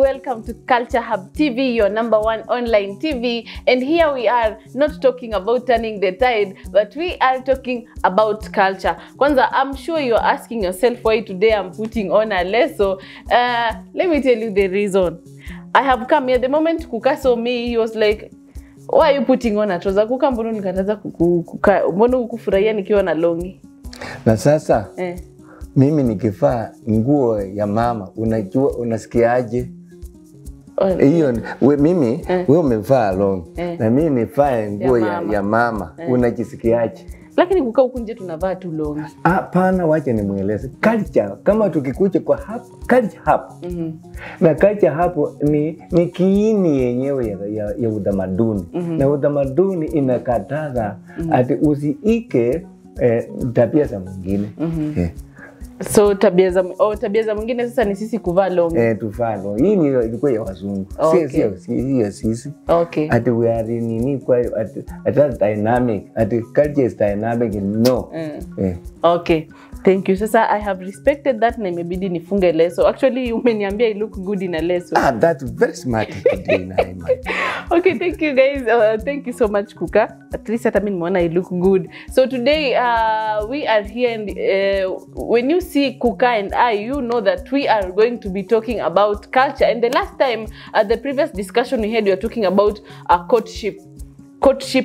welcome to Culture Hub TV, your #1 online TV. And here we are not talking about turning the tide, but we are talking about culture. Kwanza, I'm sure you're asking yourself why today I'm putting on a leso. Let me tell you the reason. I have come here. The moment Kuka saw me, he was like, why are you putting on a trouser? Kuka mbono nikataza mbono kufurahia nikiwa na longi. Na sasa mimi nikivaa nguo ya mama, unajua unasikiaje? Hiyo mimi wewe umevaa long na mimi nivae nguo ya mama, unajisikiaje? Lakini Kuka huku nje tunavaa tu long. Hapana, wacha nimueleze. Culture kama tukikuja kwa hapa, culture hapo. Na culture hapo ni kiini yenyewe ya utamaduni. Na utamaduni inakataza ati usiike tabia za mwingine. So tabia za mwingine sasa ni sisi kuvaa long. Tuvaa long. Hii ni ilikuwa ya wazungu. Sisi. Okay. Ati we are nini kwa ati dynamic. Ati culture is dynamic. No. Okay. Thank you. Sasa I have respected that na imebidi nifunge leso. Actually umeniambia I look good in a leso. That's very smart today, Naima. Okay, thank you guys. Thank you so much, Kuka. At least hata mimi nimeona I look good. So today we are here and when you see Kuka and I, you know that we are going to be talking about culture. And the last time the previous discussion we had, we were talking about courtship.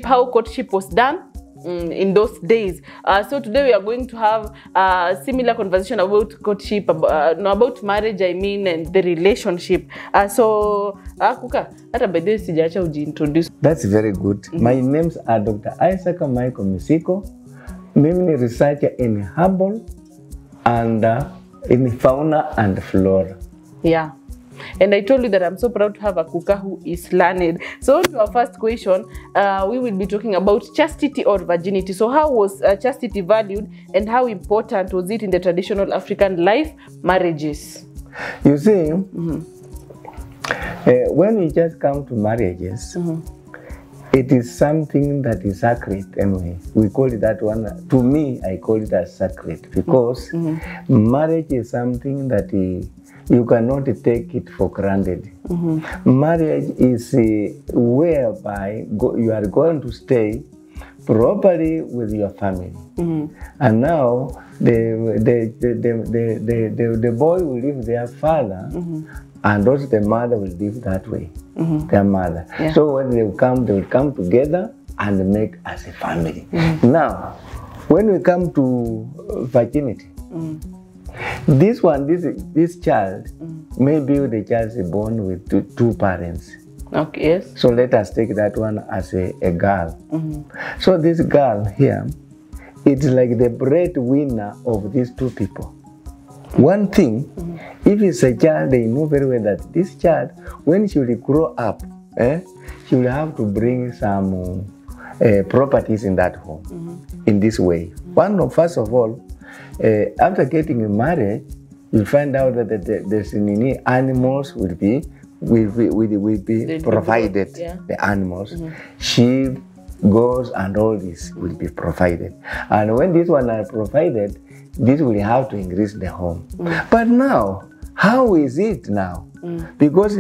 How courtship was done in those days. So today we are going to have a similar conversation about courtship, about marriage, I mean, and the relationship. So, Kuka, hata by the way sijaacha ujiintroduce. That's very good. My names are Dr. Isaac Michael Misiko. Mimi ni researcher in herbal and in fauna and flora. Yeah. And I told you that I'm so proud to have a Kuka who is learned. So to our first question, we will be talking about chastity or virginity. So how was chastity valued and how important was it in the traditional African life marriages? You see, when we just come to marriages, it is something that is sacred anyway. We call it that one. To me, I call it as sacred because marriage is something that you cannot take it for granted. Marriage is whereby you are going to stay properly with your family. And now the boy will leave their father, and also the mother will live that way. Their mother. Yeah. So when they will come together and make as a family. Now, when we come to virginity, this child, maybe the child is born with two parents. Okay, yes. So let us take that one as a girl. So this girl here, it's like the breadwinner of these two people. One thing, if it's a child, they know very well that this child, when she will grow up, she will have to bring some properties in that home, in this way. First of all, after getting married, you find out that the animals will be provided. The animals, sheep, goats, and all this will be provided. And when these ones are provided, this will have to increase the home. But now, how is it now? Because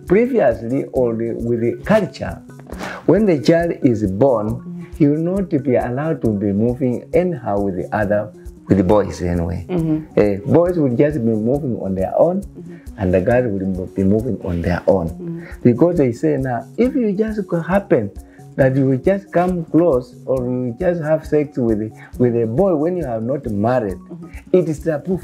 previously, with the culture, when the child is born, he will not be allowed to be moving anyhow with the boys anyway. Boys will just be moving on their own, and the girls will be moving on their own. Because they say now, if you just happen that you will just come close or you just have sex with a boy when you are not married, it is taboo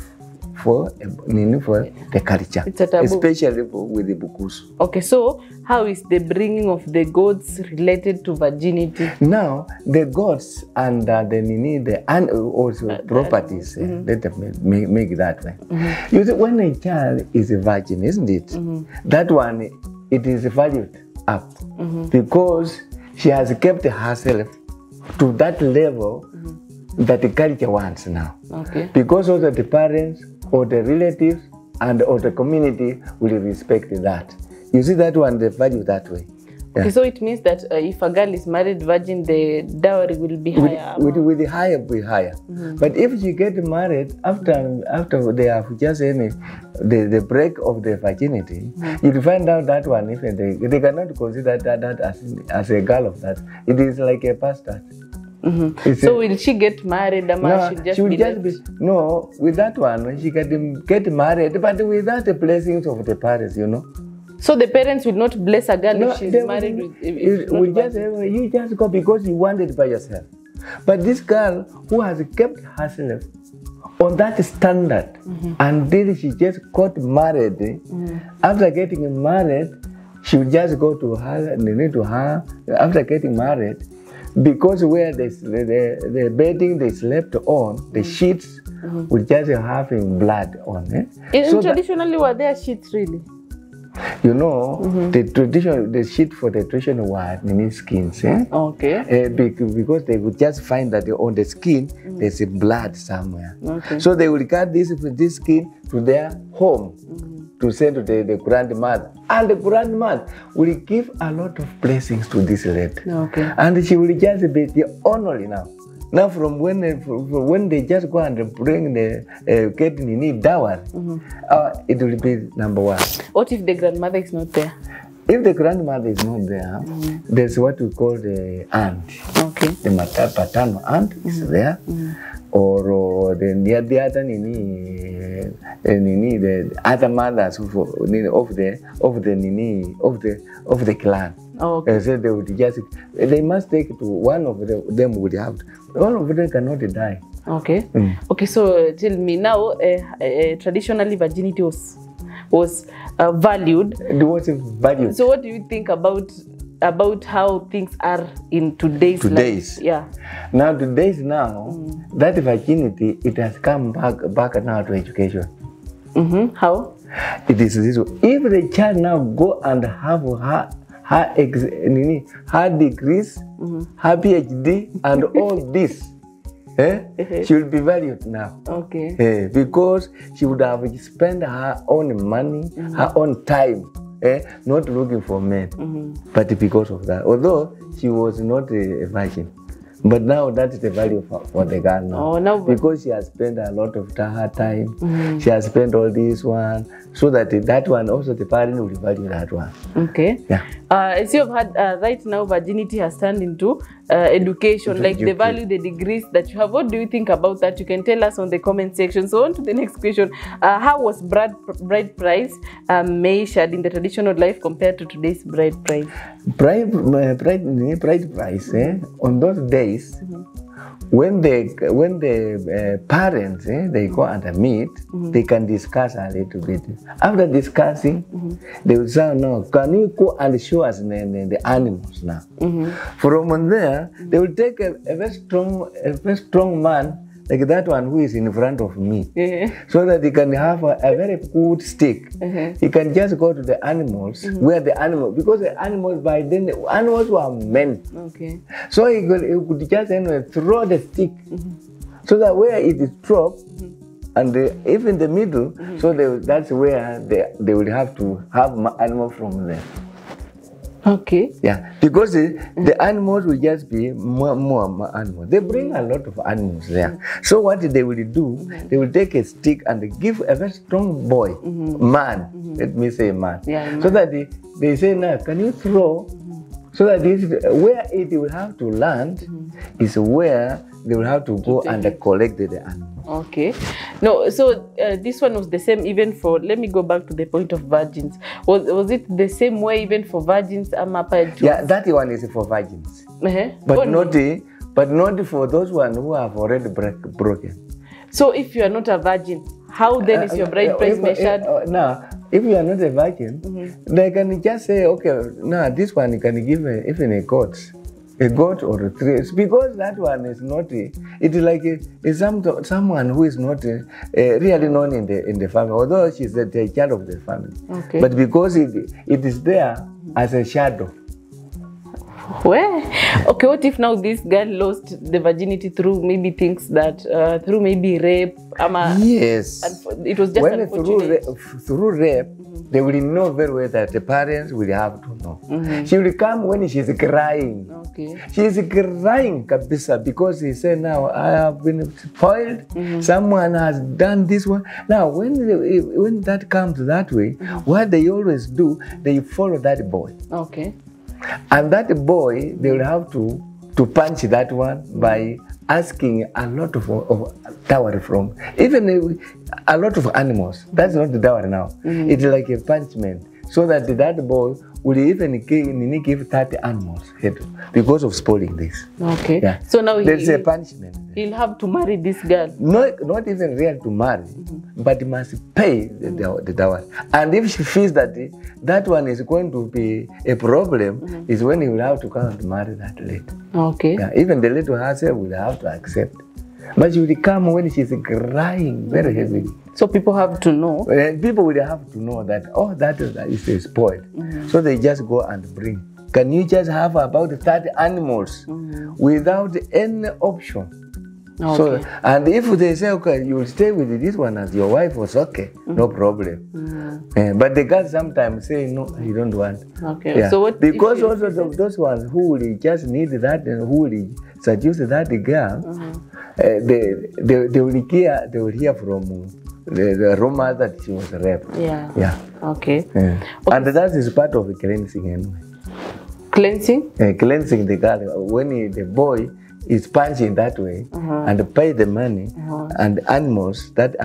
for the culture. It's a taboo. Especially with the Bukusu. Okay, so how is the bringing of the goats related to virginity? Now, the goats and the also properties, let them make that way. You see, when a child is a virgin, isn't it? That one, it is valued up because she has kept herself to that level that the culture wants now. Okay. Because also the parents or the relatives and or the community will respect that. You see that one, they value that way. Okay, so it means that if a girl is married virgin, the dowry will be higher. With the higher, be higher. But if she get married after they have just any the break of the virginity, you'll find out that one even they cannot consider that as a girl of that. It is like a bastard. So will she get married? No, she will just be no. With that one, she can get married, but without the blessings of the parents, you know. So the parents will not bless a girl if she's married with. You just go because you want it by yourself. But this girl who has kept herself on that standard until she just got married, after getting married, she will just go to her, after getting married, because where the bedding they slept on, the sheets will just having blood on it. So traditionally, were there sheets really? You know, the sheet for the traditional were skins. Okay. Because they would just find that on the skin there's a blood somewhere. Okay. So they will cut this skin to their home to send to the grandmother. And the grandmother will give a lot of blessings to this lady. Okay. And she will just be the only now. Now, from when they just go and bring the getting dowry, it will be number one. What if the grandmother is not there? If the grandmother is not there, there's what we call the aunt. Okay. The paternal aunt is there, or the other the other mothers of the clan. Oh, okay. So they would just must take to one of them would have to. All of them cannot die. Okay. Okay. So tell me now, traditionally virginity was valued. It was valued. So what do you think about how things are in today's life? Yeah. Now that virginity, it has come back now to education. How? It is this way. If the child now go and have her degrees, her PhD, and all this, she will be valued now. Okay. Because she would have spent her own money, her own time, not looking for men. But because of that, although she was not a virgin, but now that's the value for the girl now. Oh, now because she has spent a lot of her time, she has spent all this one, so that one also the parent will value that one. Okay. Yeah. As you have had right now, virginity has turned into education, like they value the degrees that you have. What do you think about that? You can tell us on the comment section. So on to the next question. How was bride price measured in the traditional life compared to today's bride price? Bride price, on those days, when the parents they go and meet, they can discuss a little bit. After discussing, they will say, "No, can you go and show us the animals now?" From there, they will take a very strong man like that one who is in front of me, so that he can have a very good stick. He can just go to the animals where the animal, because the animals by then the animals were men. Okay. So he could just throw the stick, so that where it is dropped, and if in the middle, so that's where they will have to have animal from there. Okay. Yeah, because the animals will just be more animals. They bring a lot of animals there. So what they will do, they will take a stick and give a very strong boy, man, let me say man, so that they say, now, can you throw? So that where it will have to land is where they will have to go and collect the animal. Okay. No, so this one was the same even for, let me go back to the point of virgins. Was it the same way even for virgins? Yeah, that one is for virgins. But not for those ones who have already broken. So if you are not a virgin, how then is your bride price measured? Now, if you are not a virgin, they can just say, okay, now this one you can give even a goat or three. It's because that one is not. It is like someone who is not really known in the family, although she's the child of the family. Okay. But because it is there as a shadow. Where? Okay, what if now this girl lost the virginity through maybe things that, through maybe rape? Yes. It was just unfortunate. Through rape, they will know very well that the parents will have to know. She will come when she's crying. Okay. She's crying, kabisa, because he said, now I have been spoiled. Someone has done this one. Now, when that comes that way, what they always do, they follow that boy. Okay. And that boy, they will have to punch that one by asking a lot of dowry from, even a lot of animals. That's not the dowry now. It's like a punishment. So that that boy will even give 30 animals because of spoiling this. Okay. Yeah. So now there's a punishment. He'll have to marry this girl. Not even real to marry, but he must pay the dowry. And if she feels that that one is going to be a problem, is when he will have to come and marry that lady. Okay. Yeah, even the lady herself will have to accept. But she will come when she's crying very heavily. So people have to know. People will have to know that, oh, that is spoiled. So they just go and bring. Can you just have about 30 animals without any option? Okay. So, and if they say, okay, you will stay with this one as your wife, was okay, no problem. But the girls sometimes say, no, you don't want. Okay. Yeah. So what? Because also those ones who will just need that and who will seduce that girl, they will hear from the rumor that she was raped. Yeah. Yeah. Okay. Yeah. And that is part of the cleansing anyway. Cleansing? Cleansing the girl. When the boy is punching that way and pay the money and animals, that's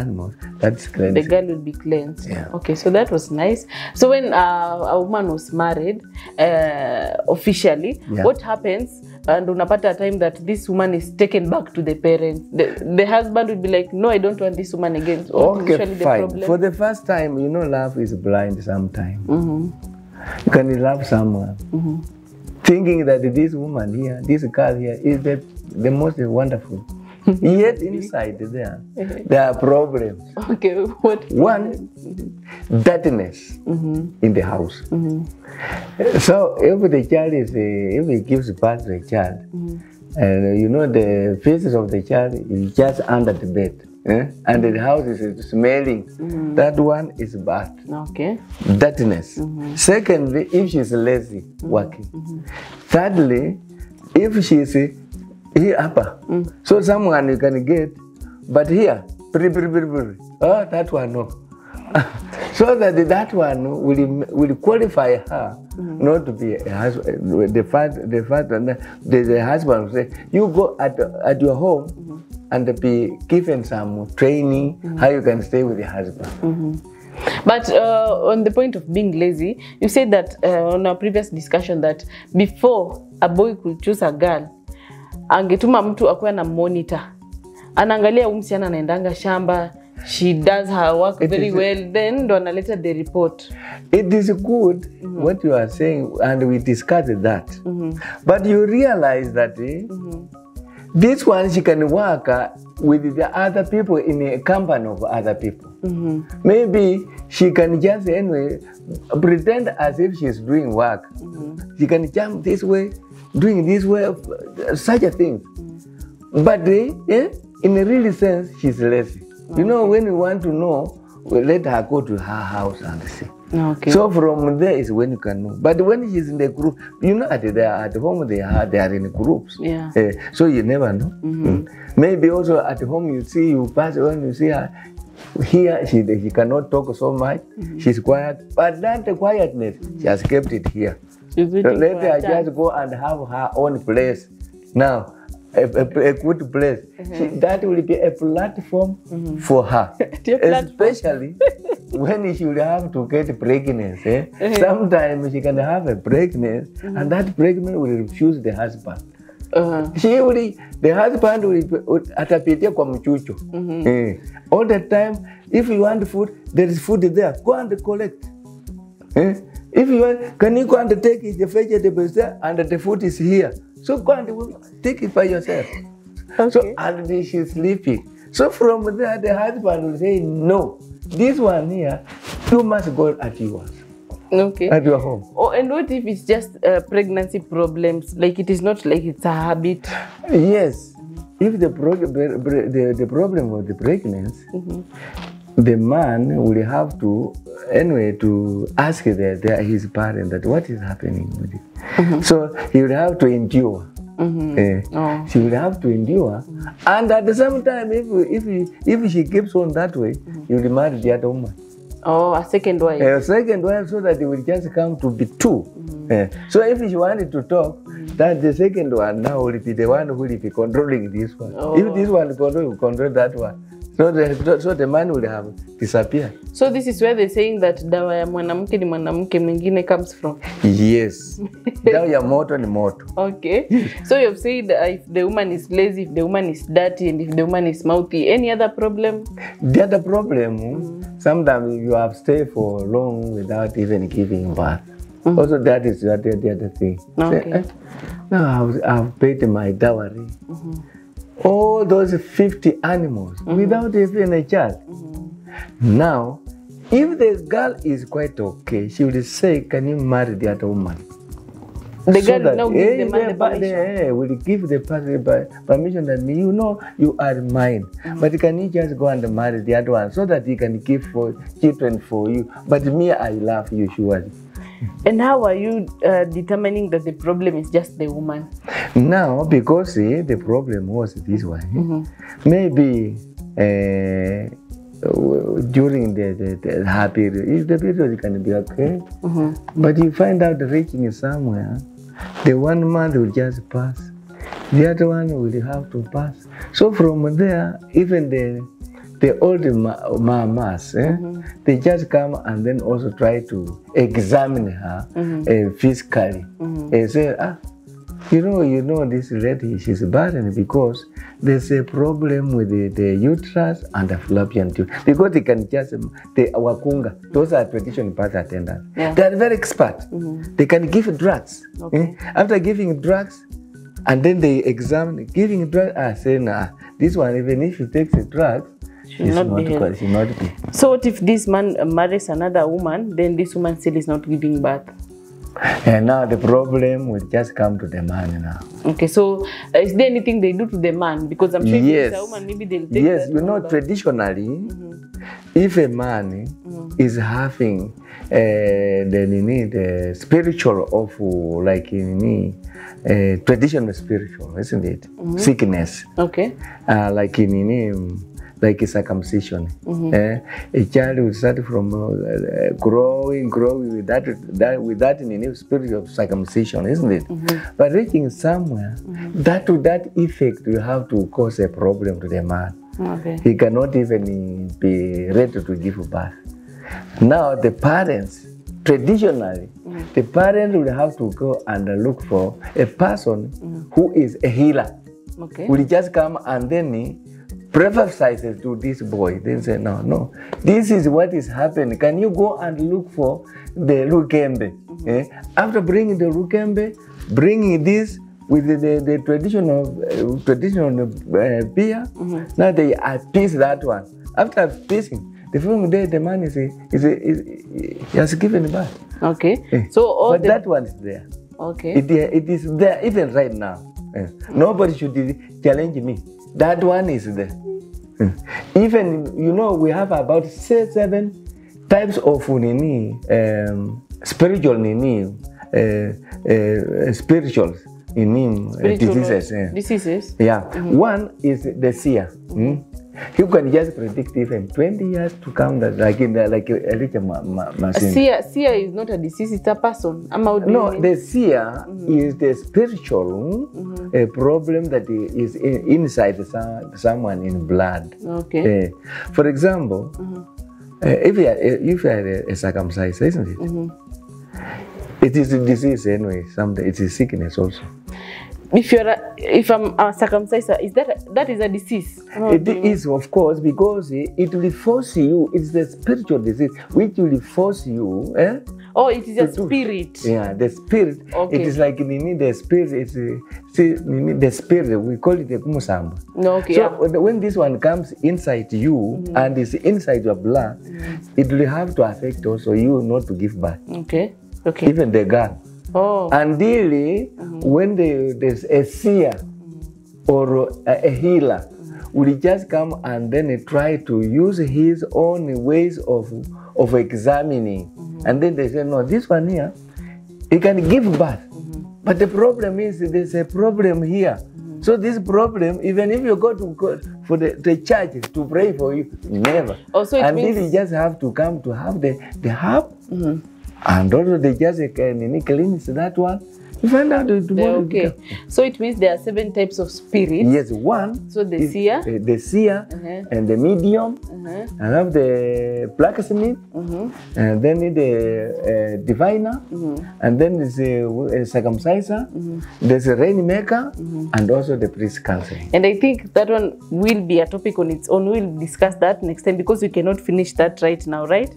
cleansing. The girl will be cleansed. Yeah. Okay, so that was nice. So when a woman was married officially, what happens? And unapata time that this woman is taken back to the parents. The husband would be like, no, I don't want this woman again. So okay, fine. The problem? For the first time, you know, love is blind sometimes. You can love someone, thinking that this woman here, this girl here, is the most wonderful. Yet inside there are problems. Okay, what? One, dirtiness in the house. So if the child is, if he gives birth to a child, and you know the faces of the child is just under the bed, and the house is smelling, that one is bad. Okay. Dirtiness. Secondly, if she's lazy working. Thirdly, if she's here upper, so someone you can get, but here, oh, that one no. So that one will qualify her not to be a husband. The husband will say, you go at your home and be given some training how you can stay with your husband. But on the point of being lazy, you said that on our previous discussion that before a boy could choose a girl, angetuma mtu akuwe na monitor. Anaangalia msichana anaendanga shamba, she does her work very well, then ndo analeta the report. It is good what you are saying, and we discussed that. But you realize that this one, she can work with the other people in a company of other people. Maybe she can just anyway pretend as if she's doing work. She can jump this way, doing this way, such a thing. But in a real sense, she's lazy. You know, when you want to know, we let her go to her house and see. Okay. So from there is when you can know. But when she's in the group, you know, at home they are in groups. Yeah. So you never know. Maybe also at home you pass when you see her. Here she cannot talk so much. She's quiet. But that quietness, she has kept it here. So let her just go and have her own place. Now, a good place. That will be a platform for her. Especially when she will have to get pregnant. Sometimes she can have a pregnant and that pregnant will refuse the husband. The husband will atapitia kwa mchucho. All the time, if you want food, there is food there. Go and collect. If you want, can you go and take the vegetables there and the food is here? So go and take it by yourself. Okay. So and she's sleeping. So from there, the husband will say, no, this one here, you must go at yours. Okay. At your home. Oh, and what if it's just pregnancy problems? Like it is not like it's a habit. Yes. If the problem of the pregnancy the man will have to, anyway, to ask his parent that what is happening with it. So he will have to endure. She will have to endure, and at the same time, if she keeps on that way, he will marry the other woman. Oh, a second wife. A second wife, so that it will just come to be two. So if she wanted to talk, that the second one now will be the one who will be controlling this one. If this one will control that one. So the man will have disappeared. So this is where they're saying that dawa ya mwanamke ni mwanamke mwingine comes from. Yes. Dawa ya moto ni moto. Okay. So you've said if the woman is lazy, if the woman is dirty, and if the woman is mouthy, any other problem? The other problem, sometimes you have stayed for long without even giving birth. Also, that is the other thing. Okay. Say, now I've paid my dowry. All those 50 animals without even a child. Now, if the girl is quite okay, she will say, can you marry the other woman? The girl now gives the man the permission. Will give the permission that you know you are mine. But can you just go and marry the other one so that he can give children for you? But me, I love you surely. And how are you determining that the problem is just the woman? Now, because the problem was this one, maybe during the her period, if the period can be okay, but you find out reaching somewhere, the 1 month will just pass, the other one will have to pass. So from there, even the old mamas, they just come and then also try to examine her physically. And say, you know this lady, she's barren because there's a problem with the uterus and the fallopian tube. Because they can just, the wakunga, those are traditional birth attendants. They are very expert. They can give drugs. After giving drugs, and then they examine, giving drugs, saying, this one, even if he takes the drugs, she'll not be. So what if this man marries another woman, then this woman still is not giving birth? And now the problem will just come to the man now. Okay, so is there anything they do to the man? Because I'm sure if it's a woman, maybe they'll take Yes, you know, traditionally, if a man is having the spiritual of like traditional spiritual, isn't it? Sickness. Okay. Like like a circumcision. A child will start from growing with that spiritual circumcision, isn't it? But reaching somewhere, that effect will have to cause a problem to the man. Okay. He cannot even be ready to give birth. Now the parents, traditionally, the parents will have to go and look for a person who is a healer. Okay. Will just come and then prophesies to this boy. Then say, no, this is what is happening. Can you go and look for the lukembe? After bringing the lukembe, bringing this with the traditional beer, now they appease that one. After appeasing, the following day the man he has given birth. Okay. So but that one is there. Okay. It is there even right now. Nobody should challenge me. That one is there. Even, we have about 7 types of spiritual spirituals diseases. Diseases? Yeah. One is the seer. You can just predict even 20 years to come that like a rich machine. Seer is not a disease, it's a person. No, the seer is the spiritual problem that is inside someone in blood. Okay. For example, if you are a circumcised, isn't it? It is a disease anyway. Something it is sickness also. If I'm a circumcised, that is a disease? It is, of course, because it will force you. It's the spiritual disease which will force you. Oh, it is a spirit. Yeah, the spirit. Okay. It is like the spirit. It's the spirit. We call it the kumusamba. Okay. So when this one comes inside you and is inside your blood, it will have to affect also you not to give birth. Okay. Even the girl. Oh. And really, when there's a seer or a healer will just come and then try to use his own ways of examining. And then they say, no, this one here, he can give birth. But the problem is there's a problem here. So this problem, even if you go for the church to pray for you, never. Also, it means you just have to come to have the herb, and also they just cleanse that one. You find out okay. So it means there are 7 types of spirits. Yes, one. So the seer, and the medium, and have the blacksmith, and then the diviner, and then there's a circumciser, there's a rainmaker, and also the priest counseling. And I think that one will be a topic on its own. We'll discuss that next time because we cannot finish that right now, right?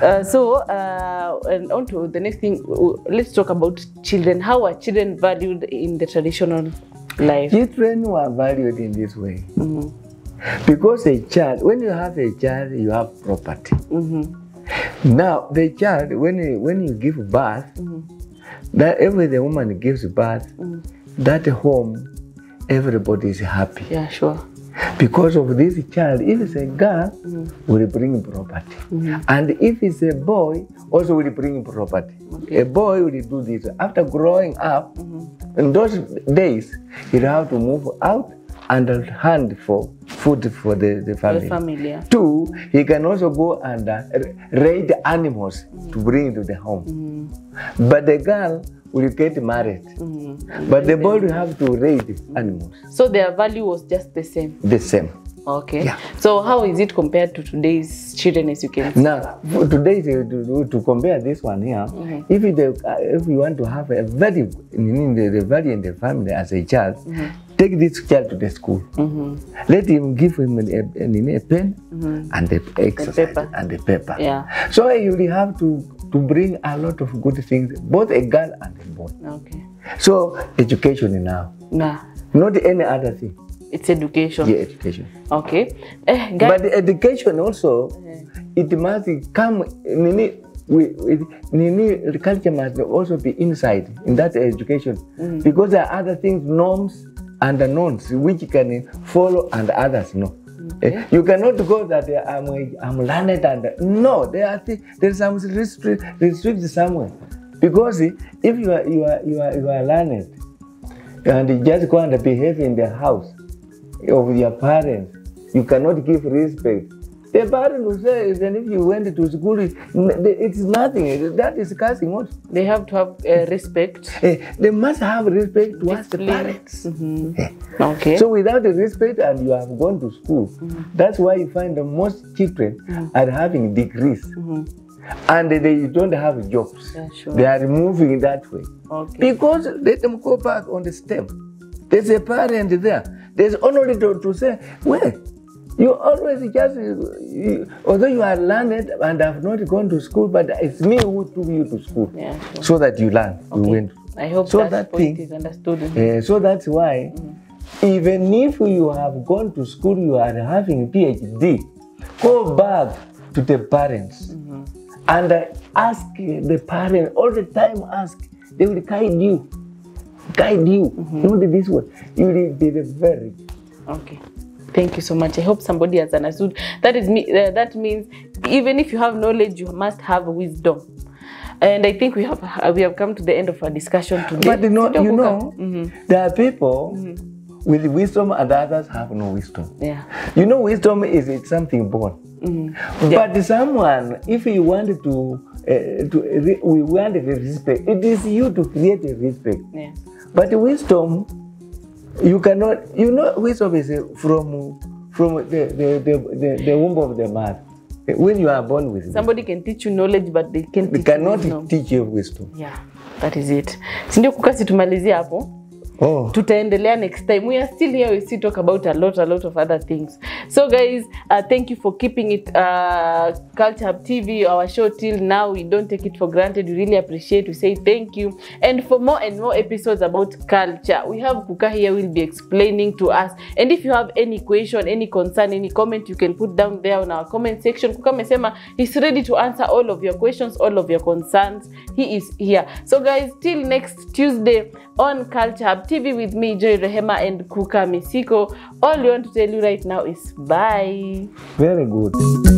And on to the next thing, let's talk about children. How are children valued in the traditional life? Children were valued in this way. Because a child, when you have a child, you have property. Now, the child, when you give birth, that every the woman gives birth, that home, everybody is happy. Yeah, sure. Because of this child, if it's a girl, will bring property. And if it's a boy, also will bring property. A boy will do this. After growing up, in those days, he'll have to move out and hunt for food for the family. The family, yeah. 2, he can also go and raid animals to bring into the home. But the girl will get married. But the boy will have to raid animals. So their value was just the same? The same. Okay. Yeah. So how is it compared to today's children, as you can see? Now, today, to compare this one here, if you want to have a value in the family as a child, take this child to the school. Let him give him a pen and the exercise and the paper. Yeah. So you will have to bring a lot of good things, both a girl and a boy. Okay. So education now. Nah. Not any other thing. It's education. Yeah, education. Okay. But the education also, it must come, culture must also be inside in that education. Because there are other things, norms and the norms, which can follow and others no. You cannot go that I'm learned and no, there's some restrict somewhere. Because if you are learned and you just go and behave in the house of your parents, you cannot give respect. The parent will say, even if you went to school, it's nothing. That is cursing also. They have to have respect. They must have respect towards the parents. Okay. So without the respect and you have gone to school, that's why you find the most children are having degrees. And they don't have jobs. Yeah, sure. They are moving that way. Okay. Because let them go back on the step. There's a parent there. There's only to say, well, you always just, although you are learned and have not gone to school, but it's me who took you to school. Yeah, sure. So that you learn. Okay. You went. I hope so that point is understood. So that's why, even if you have gone to school, you are having PhD, go back to the parents and ask the parents all the time. Ask, they will guide you. Not this one. You will be very. Okay. Thank you so much. I hope somebody has understood. That is me. That means even if you have knowledge, you must have wisdom. And I think we have come to the end of our discussion today. But there are people with wisdom and others have no wisdom. Yeah. Wisdom is something born. But someone, if you wanted we want the respect, it is you to create a respect. Yeah. But wisdom, you cannot. Wisdom is from the womb of the mother. When you are born with somebody can teach you knowledge, but they cannot teach you wisdom. Yeah, that is it. Sindio kukasi tumalizia hapo. Tutaendelea next time. We are still here. We still talk about a lot of other things. So guys, thank you for keeping it Culture Hub TV, our show till now. We don't take it for granted. We really appreciate. We say thank you. And for more and more episodes about culture, we have Kuka here will be explaining to us. And if you have any question, any concern, any comment, you can put down there on our comment section. Kuka mesema he's ready to answer all of your questions, all of your concerns. He is here. So guys, till next Tuesday on Culture Hub TV with me, Joy Rehema and Kuka Misiko. All we want to tell you right now is bye. Very good.